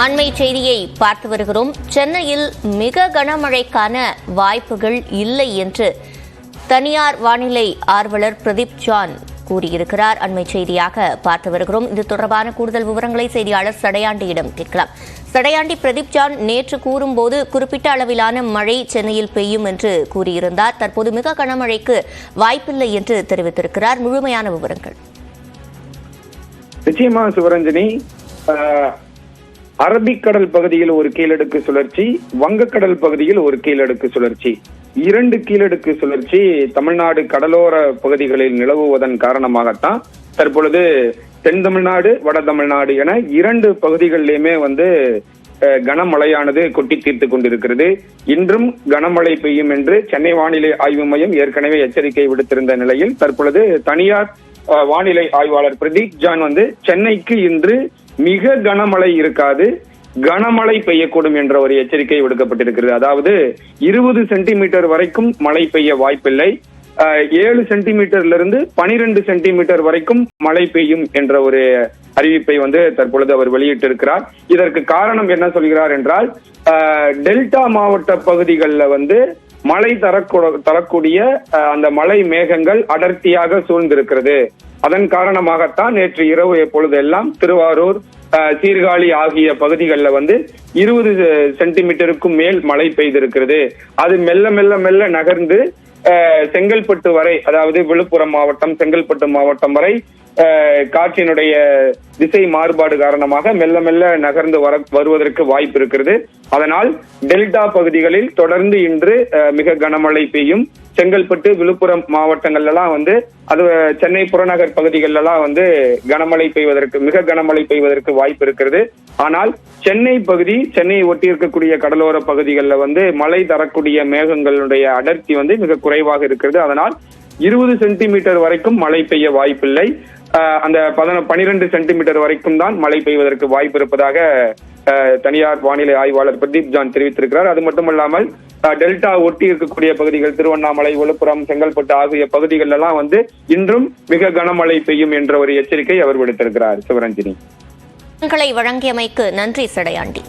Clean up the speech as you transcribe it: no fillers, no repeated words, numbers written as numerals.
அண்மை செய்தியை பார்த்து வருகிறோம். சென்னையில் மிக கனமழைக்கான வாய்ப்புகள் இல்லை என்று தனியார் வானிலை ஆர்வலர் பிரதீப் ஜான் கூறியிருக்கிறார். அண்மை செய்தியாக பார்த்து வருகிறோம். இது தொடர்பான கூடுதல் விவரங்களை செய்தியாளர் சடையாண்டியிடம் கேட்கலாம். சடையாண்டி, பிரதீப் ஜான் நேற்று கூறும்போது குறிப்பிட்ட அளவிலான மழை சென்னையில் பெய்யும் என்று கூறியிருந்தார். தற்போது மிக கனமழைக்கு வாய்ப்பில்லை என்று தெரிவித்திருக்கிறார். முழுமையான விவரங்கள். நிச்சயமா சிவரஞ்சனி, அரபிக்கடல் பகுதியில் ஒரு கீழடுக்கு சுழற்சி, வங்கக்கடல் பகுதியில் ஒரு கீழடுக்கு சுழற்சி, 2 கீழடுக்கு சுழற்சி தமிழ்நாடு கடலோர பகுதிகளில் நிலவுவதன் காரணமாகத்தான் தற்பொழுது தென் தமிழ்நாடு, வட தமிழ்நாடு என 2 பகுதிகளிலுமே கனமழையானது கொட்டி தீர்த்து கொண்டிருக்கிறது. இன்றும் கனமழை பெய்யும் என்று சென்னை வானிலை ஆய்வு மையம் ஏற்கனவே எச்சரிக்கை விடுத்திருந்த நிலையில் தற்பொழுது தனியார் வானிலை ஆய்வாளர் பிரதீப் ஜான் சென்னைக்கு இன்று மிக கனமழை இருக்காது, கனமழை பெய்யக்கூடும் என்ற ஒரு எச்சரிக்கை விடுக்கப்பட்டிருக்கிறது. அதாவது 20 சென்டிமீட்டர் வரைக்கும் மழை பெய்ய வாய்ப்பில்லை, 7 சென்டிமீட்டர்லிருந்து 12 சென்டிமீட்டர் வரைக்கும் மழை பெய்யும் என்ற ஒரு அறிவிப்பை தற்பொழுது அவர் வெளியிட்டிருக்கிறார். இதற்கு காரணம் என்ன சொல்கிறார் என்றால், டெல்டா மாவட்ட பகுதிகளில் மழை தரக்கூடிய அந்த மழை மேகங்கள் அடர்த்தியாக சூழ்ந்திருக்கிறது. அதன் காரணமாகத்தான் நேற்று இரவு எப்பொழுதெல்லாம் திருவாரூர், சீர்காழி ஆகிய பகுதிகளில் 20 சென்டிமீட்டருக்கும் மேல் மழை பெய்திருக்கிறது. அது மெல்ல மெல்ல மெல்ல நகர்ந்து செங்கல்பட்டு வரை, அதாவது விழுப்புரம் மாவட்டம், செங்கல்பட்டு மாவட்டம் வரை காற்றினுடைய திசை மாறுபாடு காரணமாக மெல்ல மெல்ல நகர்ந்து வருவதற்கு வாய்ப்பு இருக்கிறது. அதனால் டெல்டா பகுதிகளில் தொடர்ந்து இன்று மிக கனமழை பெய்யும். செங்கல்பட்டு, விழுப்புரம் மாவட்டங்கள்லாம் அது சென்னை புறநகர் பகுதிகளெல்லாம் கனமழை பெய்வதற்கு, மிக கனமழை பெய்வதற்கு வாய்ப்பு இருக்கிறது. ஆனால் சென்னை பகுதி, சென்னையை ஒட்டி இருக்கக்கூடிய கடலோர பகுதிகளில் மழை தரக்கூடிய மேகங்களுடைய அடர்த்தி மிக குறைவாக இருக்கிறது. அதனால் 20 சென்டிமீட்டர் வரைக்கும் மழை பெய்ய வாய்ப்பில்லை. அந்த 12 சென்டிமீட்டர் வரைக்கும் தான் மழை பெய்வதற்கு வாய்ப்பு இருப்பதாக தனியார் வானிலை ஆய்வாளர் பிரதீப் ஜான் தெரிவித்திருக்கிறார். அது மட்டுமல்லாமல் டெல்டா ஒட்டி இருக்கக்கூடிய பகுதிகள், திருவண்ணாமலை, விழுப்புரம், செங்கல்பட்டு ஆகிய பகுதிகள் எல்லாம் இன்றும் மிக கனமழை பெய்யும் என்ற ஒரு எச்சரிக்கை அவர் விடுத்திருக்கிறார். சிவரஞ்சனி, வழங்கியமைக்கு நன்றி சடையாண்டி.